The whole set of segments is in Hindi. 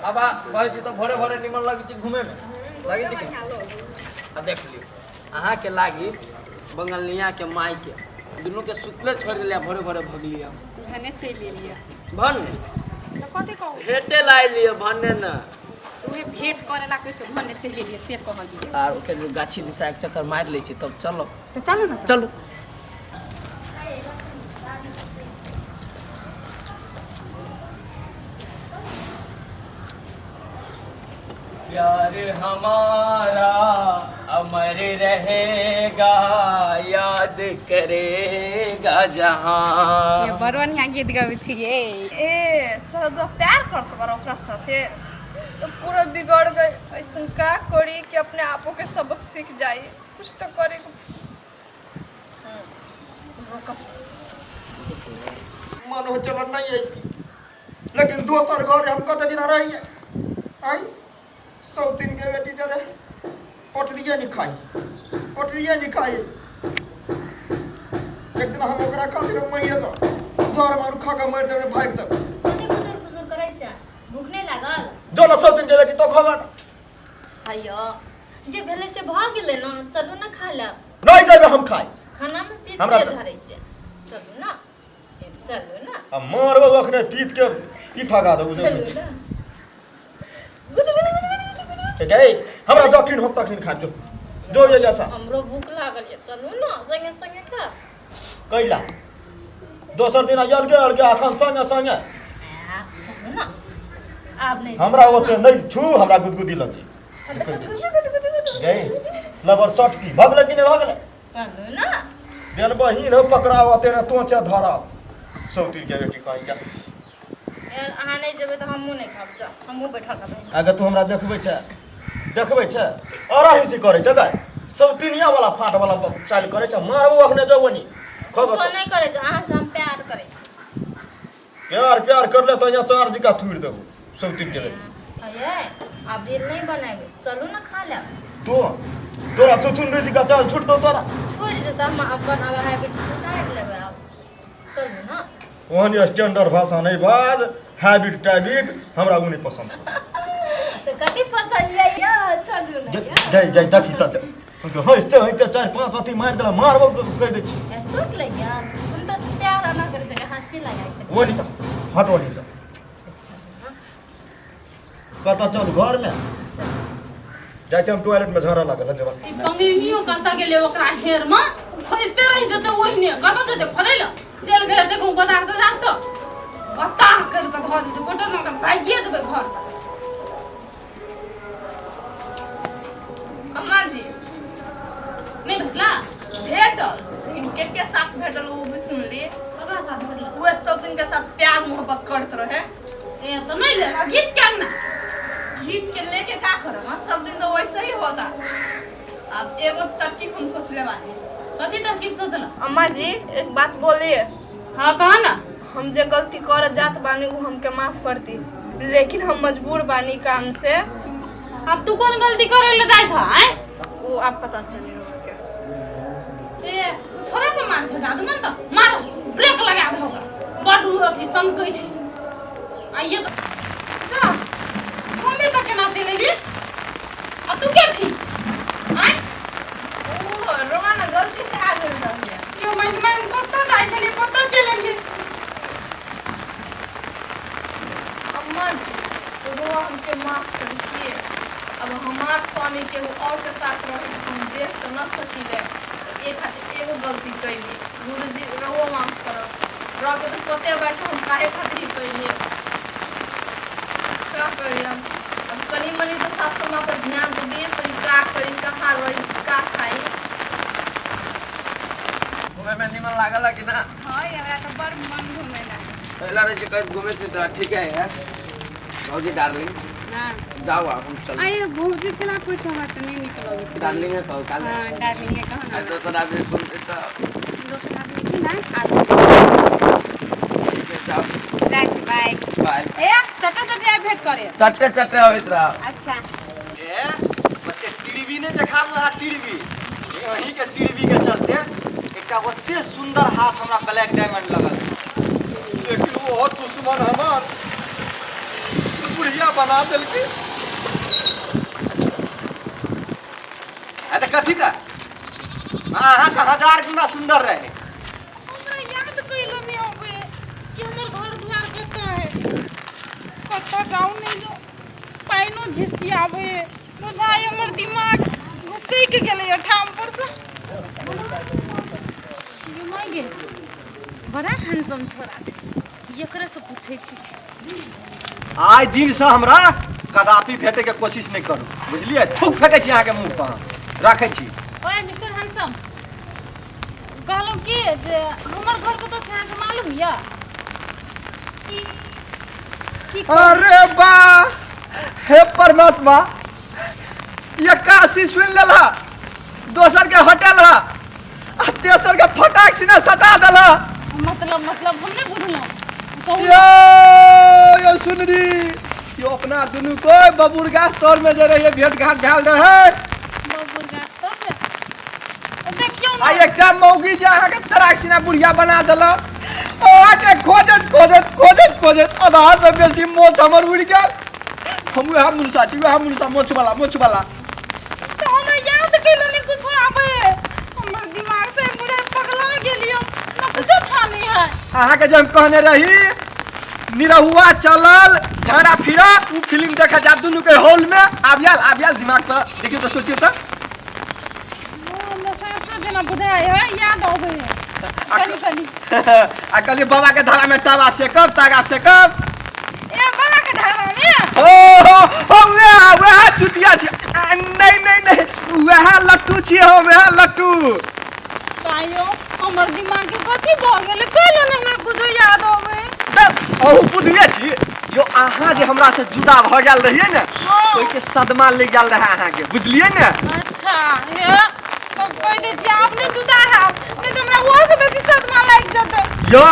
अब भाई जी तो भोरे भोरे निमन लगी छी घूमे में लगी छी आ देख लियो अहाँ के लागी बंगलिया के माई के दोनों के सुतले छोड़ दिया भोरे भोरे भग लिया भने चल लिया भन्ने तो कथि कहू भेटे लाई लियो भन्ने न उहे भेट करे ला कहै छ भने चल लिया से कहल दिए आर ओके गाछी दिशा एक चक्कर मार ले छी तब चलो तो चलो ना चलो प्यार हमारा अमर रहेगा याद करेगा जहां ये बरवन यहाँ गीत गाबै छियै ए सरदवा प्यार करत बार ओकरा साथे तो पूरा बिगड़ गई ऐसा का करी कि अपने आपो के सबक सीख जाई कुछ तो करे मन हो चल नहीं आई लेकिन दोसर घर हम कत दिन रही आई 100 दिन के बेटी जरे पटरिया नहीं खाई एक दिन हम ओकरा खातिर मैया जोर मारू खा के मर देबे भाग तक कते गुजर करै छै भूख नहीं लागल जो न 100 दिन के बेटी तो खावा अयो जे भेले से भ गेले न चलू ना खा ले नहीं जाबे हम खाई खाना में पीत के धरै छै चलू ना अब मारबो अखने पीत के पीठा गा दबो चलू ना गए हमरा दक्षिण हो तखिन खा जो ये जैसा हमरो भूख लागल है चलू ना संगे संगे खा कैला दोसर दिन अलगे अखन संगे संगे चलू ना आब नहीं हमरा ओते नहीं छू हमरा गुदगुदी लगे गए लबर चटकी भगले कि नहीं भगले चलू ना बेन बहिन हो पकड़ा ओते न तोचे धरा सौती के बेटी कहीं जा अहाँ नहीं जेबे तो हमहू नहीं खाब जा हमहू बैठा रहबै अगर तू हमरा देखबै छै और हिसी करे छै गए सौतिनिया वाला फाट वाला चाल करे छै मारबो अखने जवनी खगो नहीं करे छै अहाँ से हम प्यार करे छी प्यार कर ले तो यहाँ चार जिका थूड़ देबो सौतिन के बेटी अये अब रील नहीं बनाबे चलू ना खा ले तोरा चुचुन बेची का चाल छूट दो तोरा छोड़ दे त हम अपन अब हैबिट सुधार लेबै अब चलू ना ओहन स्टैंडर्ड भाषा नहीं बाज हैबिट टैबिट हमरा उ नहीं पसंद तो कथि पसंद है या चलू ना गई देखी त हंसते चार पांच अथी मार देला मारबो कह दे छी चोट लग गया हम तो प्यार ना कर दे हंसी लगाई छै वो नहीं हटो नहीं कत चल घर में जाय हम टॉयलेट में झरा लागल जब ई बंगलियो करता गेले ओकरा हेर में खोजते रहि जते ओहिने कत जते खोदैला चल गेले देखो बता त जात बता कर के धर दे कोटो न भागिए जबे घर से अम्मा जी नहीं भेटला भेटल इनके के साथ भेटल वो भी सुन ली ओकरा साथ भेटला वो सब दिन के साथ प्यार मोहब्बत करत रहे ए तो नहीं ले गीत के ना खींच के लेके का करम सब दिन तो वैसे ही होता अब एगो तरकीब हम सोचले बानी कथि तरकीब सोचला अम्मा जी एक बात बोलिए हां कहा ना हम जे गलती कर जात बानी वो हमके माफ करती लेकिन हम मजबूर बानी काम से अब तू कौन गलती करे ले जाय छ हैं वो आप पता चली रहो के ए छोरा पे मान छ जादू मन त मार ब्रेक लगा दहोगा बड अथि समकै छी आइए तो चल मम्मी तक के ना चले ली अब तू क्या छी हैं ओ रोमाना गलती से आ गइल रहले यो मैं पता जाय छले पता चले ली अम्मा जी वो हमके माफ करिए अब हमार स्वामी के वो और के साथ रह हम देख तो न सकीले एक खातिर एगो गलती कैली गुरुजी रहो माफ करो रह के तो पते बैठो हम काहे खातिर कैली का करी अब कनी मनी तो सासू माँ पर ध्यान तो दिए पर का करी कहाँ रही का खाई घूमे में निमन लागल कि ना हां हमरा तो बड़ मन घूमे ना पहला रे कहीं घूमे थे तो ठीक है यार भौजी डार्लिंग हां जाओ आप हम चल आए भौजी के ना कुछ हमरा तो नहीं निकलो डार्लिंग है कहो काल हां डार्लिंग है कहो ना तो तोरा भी कौन तो दोस्त आदमी की ना आ जाओ जाय छी बाय बाय ए चटे भेट करे चट्टे होइत रह अच्छा ए बच्चे टीवी ने देखा मुहा टीवी यही के टीवी के चलते एकटा ओते सुंदर हाथ हमरा ब्लैक डायमंड लगल लेकिन वो दुश्मन हमार बुढ़िया बना दिलकी अरे कथी का हां से 1000 गुना सुंदर रहे हमरा याद कइलो नहीं होबे कि हमर घर दुआर कत्ता है कत्ता जाऊ नहीं जो पाइनो झिसियाबे बुझाय हमर दिमाग घुसै के गेलै ठाम पर से दिमाग गे बड़ा हैंडसम छोरा छै एकरे से पूछै छी आइ दिन से हमरा कदापि भेटे के कोशिश नहीं करू बुझलिए थूक फेंकै छी अहाँ के मुंह पर राखै छी ओए मिस्टर हैंडसम कहलो कि जे हमर घर कतौ छै अहाँके मालूम या की अरे वाह हे परमात्मा ये काशी सुन लेला दोसर के होटल है आ तेसर के फटाक सीना सटा देला मतलब हम नहीं बुझलो यो सुन री यो अपना दुनू को बबुर गाछ तोर में जे रहिए भेट घाट भेल रहे बबुर गाछ तो देखियो आ ना एकटा मौगी जे अहाँ के तराक सीना बुढ़िया बना देला ओ आके खोजत आधा से बेसी मोछ हमर उड़ गेल हम वह मुनसा मोछ वाला तो हमरा याद कइलो नहीं कुछ आबे हमर दिमाग से पूरा पगला गेलियो ना कुछ ठानी है अहाँ के जब कहने रही निरहुआ चलल झगड़ा फिरा उ फिल्म देखा जा दुनू के हॉल में आबियाल दिमाग पर देखियो तो सोचियो तो हमरा सोच देना बुझाय है याद आबे कनी आ कहलिए बाबा के धारा में तावा से कब ए बाबा के ढाबा में ओ वह चुटिया छी नहीं वह लट्टू छी हो वह लट्टू तायो हमर दिमाग के कथी भ गेलै कइलो ने हमरा कुछ याद आबे ओहू बुझिए छी यो अहाँ जे हमरा से जुदा भ गेल रहिए ने ओइ के सदमा ले गेल रहे अहाँ के बुझलिए ने अच्छा हे तो कह दे छी आपने जुदा है नहीं तो हमरा वो से बेसी सदमा लाग जते यो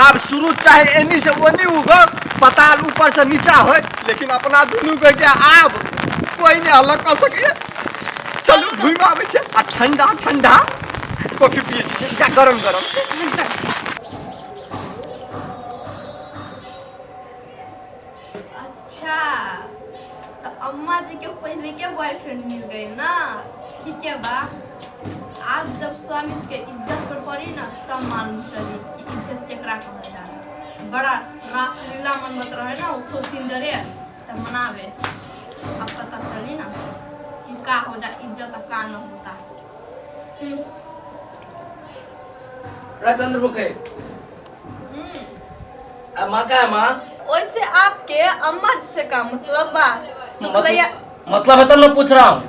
आप शुरू चाहे एनी से ओनी उगो पताल ऊपर से नीचा हो लेकिन अपना दुनू के क्या आब कोई नहीं अलग कर सके चलो घुम आवे छे आ ठंडा कॉफी पिए छी जा गरम अच्छा तो अम्मा जी के पहले के बॉयफ्रेंड मिल गए ना ठीक है बा आज जब स्वामी जी के इज्जत पर पड़ी ना तब मालूम चली कि इज्जत केकरा कहल जाला बड़ा रासलीला मनमत रहे ना उसो तीन जरे तब मनावे अब पता चली ना कि का हो जा इज्जत का न होता चंद्रमुखे माँ का है माँ वैसे आपके अम्मा जी से का मतलब बा शुक्लैया मतलब है तो मैं पूछ रहा हूँ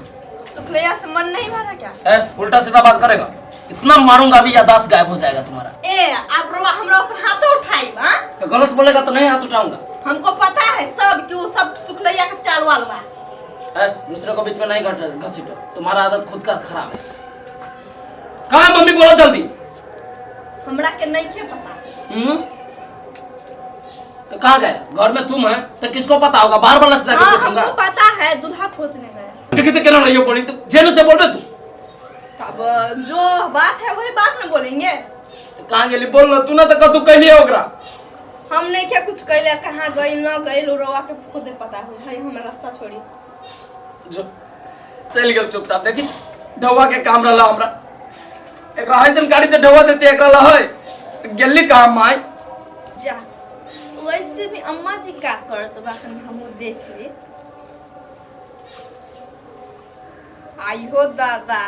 शुक्लैया से मन नहीं भरा क्या उल्टा सीधा बात करेगा इतना मारूंगा अभी याददाश्त गायब हो जाएगा तुम्हारा ए आप रोवा हमरा ऊपर हाथ उठाई बा तो गलत बोलेगा तो नहीं हाथ उठाऊंगा हमको पता है सब कि वो सब शुक्लैया का चाल वाल बा दूसरे को बीच में नहीं घसीटो तुम्हारा आदत खुद का खराब है कहाँ मम्मी बोलो जल्दी हमरा के नहीं के पता तो कहाँ गए घर में तुम है तो किसको पता होगा बार बार लसदा के पूछूंगा हमको पता है दुल्हा खोजने गए देखते क्या रही हो बोली तो जेल से बोल रहे तू अब जो बात है वही बात में बोलेंगे तो कहाँ गेली बोल ना तू ना तो कतू कहली ओकरा हम नहीं क्या कुछ कहले कहाँ गई ना गई रोवा के खुद पता है भाई हमें रास्ता छोड़ी जो चल गए चुपचाप देखी ढवा के काम रहला हमरा एकरा है जानकारी से ढवा देते एकरा लहै गेली काम माई जा वैसे भी अम्मा जी का करत बा हम देख ली आई हो दादा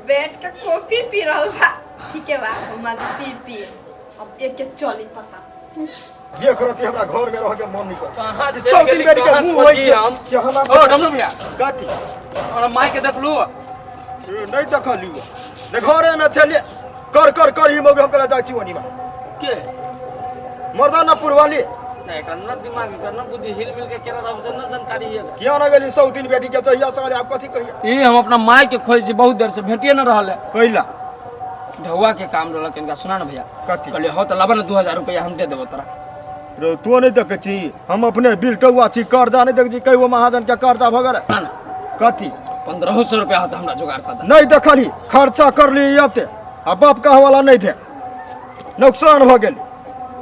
बैठ के कॉफी पी रहल बा ठीक है बा अम्मा जी पी अब एक एक चली पता ये करती हमरा घर में रह के मन नहीं कर कहां सब दिन बैठ के मुंह होई हम कि हम ओ डमरू भैया गाती और माई के देख लू नहीं देखली ने घरे में चलिए कर ही मगे हम कला जाई छी वनी में के मर्दाना पुरवाली नहीं करना दिमाग करना बुद्धि हिल मिल के केना सब से न जानकारी है किया ना गेली 100 दिन बेटी के चाहिए साले आप कथी कहिए ई हम अपना माई के खोज छी बहुत देर से भेटिए न रहल है कइला ढवा के काम रहल किनका सुना न भैया कथी कहले हो त लाबा न 2000 रुपया हम दे देबो तोरा रे तू नहीं देखे छी हम अपने बिल टौआ छी कर्जा नहीं देख छी कई वो महाजन के कर्जा भगर ना ना कथी 1500 रुपया होता हमरा जुगाड़ कर दे नहीं देखली खर्चा कर ली यते आ बाप कह वाला नहीं भे नुकसान भ गेल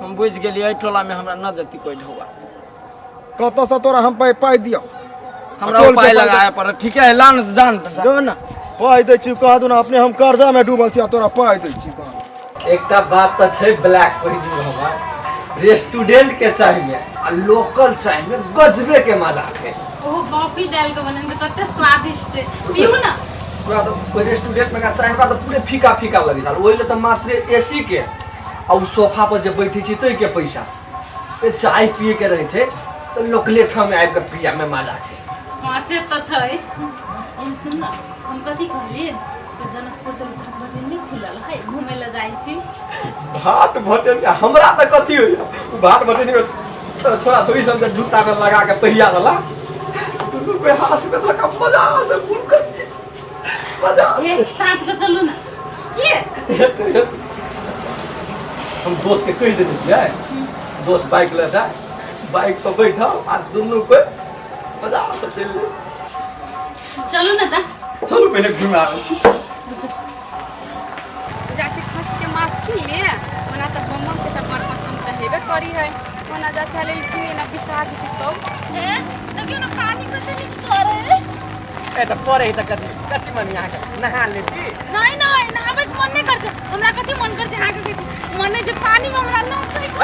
हम बुझ गेलिए टोला में हमरा न देती कोई ढवा कत से तोरा हम पाई दियो हमरा उपाय लगाया पर ठीक है लान जान जो ना पाई दै छी कह दू ना अपने हम कर्जा में डूबल छी तोरा पाई दै छी एकटा बात तो छै ब्लैक पहिलू हमर रेस्टोरेंट के चाय में आ लोकल चाय में गजबे के मजा छै। ओहो कॉफी डाल के बनन त कते स्वादिष्ट छै पीऊ ना। पूरा तो कोई रेस्टोरेंट में का चाय बा तो पूरे फीका फीका लगे छल ओइले तो मात्र एसी के आ उ सोफा पर जे बैठी छी तई के पैसा ए चाय पिए के रहे छै तो लोकले ठाम में आबि के पिया में मजा छै। हां से त छै इन सुन ना हम कथि कहलिए से जनकपुर तो भाट नहीं खुलल है घूमे ल जाई छी। भाट भटेन हमरा त कथि होय उ भाट भटेन में थोड़ा थोड़ी सब जूता में लगा के पहिया वाला दुनु पे हाथ में लगा मजा से फुल कर मजा ए साँझ के चलू ना ये हम दोस्त के कह देते छियै दोस्त बाइक ले जाए बाइक पर बैठा आ दुनु पे मजा से चल चलू ना त चलो पहले घूम आवे छी। जाचे खस के मांस की ले ओना त बम्बम के त बड़ पसंद त हेबे करी है ओना जा चले इतने ना बिका जति तो ए देखियो ना पानी कते निक करे ए त परे त कति मन यहाँ के नहा लेती नहीं नहीं नहावे के मन नहीं कर छै हमरा कथि मन कर छै आके के मन नहीं जे पानी में हमरा न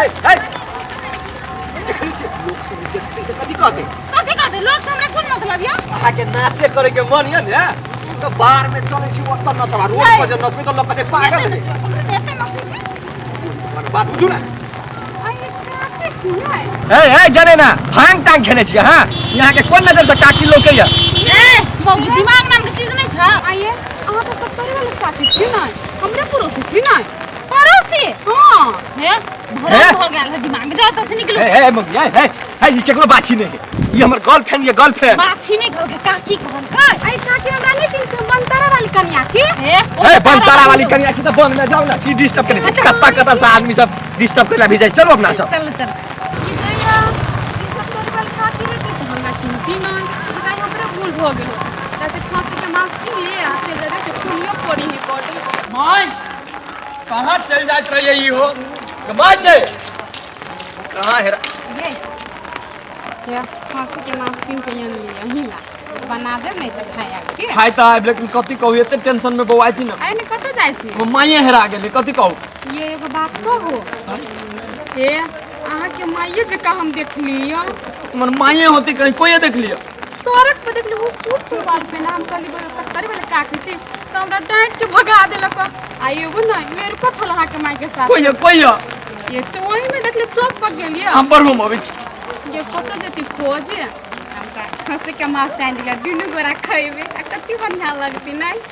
ए देखै छी लोग सब देखते त कथि कहते लोग से हमरा कोन मतलब यो आहा के नाचे करे के मन है ने तो बाहर में चले छी ओत नचबा रोड पर जे नचबे तो लोग कहते पागल है एते नचै छी बात बुझू ना आई काटे छी नै ए जाने ना भांग टांग खेले छी हां यहाँ के कोन नजर से काकी लोग के ए मौगी दिमाग नाम के चीज नहीं छ आइए अहाँ तो सब करे वाले काटे छी नै हमरे पड़ोसी छी नै पड़ोसी हां हे भरम हो गेल है दिमाग में जाओ त से निकलो ए मम्मी ए ये केकरो बाछी नहीं ये हमर गर्लफ्रेंड ये गर्लफ्रेंड बाछी नहीं घर के काकी कहन का आई काकी हमरा नहीं चिन छ बनतारा वाली कन्या छी हे ए बनतारा वाली कन्या छी त बन में जाओ ना की डिस्टर्ब करे कत्ता कत्ता से आदमी सब डिस्टर्ब करला भी जाए चलो अपना सब चल चल कि दैया ई सब तोर वाली काकी रे की हमरा चिंती नै बुझाई हमरा भूल भ गेल जाचे खस के मांस की ले आ से जगह से खुलियो पड़ी है पड़ी माय कहां चल जात रही ई हो कमाय छै कहां हेरा ये या खस के मांस किन के यन ले हिला बना दे नहीं त खाया के खाइ त आब लेकिन कथि कहू एते टेंशन में बौआइ छी ना आई ने कत जाय छी हम माये हेरा गेलै कथि कहू ये एगो बात कहू हे अहाँ के माये जका हम देखलियो हमर माये होती कहीं कोई देख लियो सड़क पे देखली वो सूट सलवार पे नाम कहली बड़ा सत्तरी वाले काकी छी तो हमरा डांट के भगा देलक आ एगो नहीं मेरे को छलहा के माई के साथ कोई ये चोरी में देखले चौक पर गेलिए हम पर हम अबै छी ये कत जति खोजे हमरा खसे के मांस आनि दिला दुनु गोरा खइबे आ कति बढ़िया लगती नहीं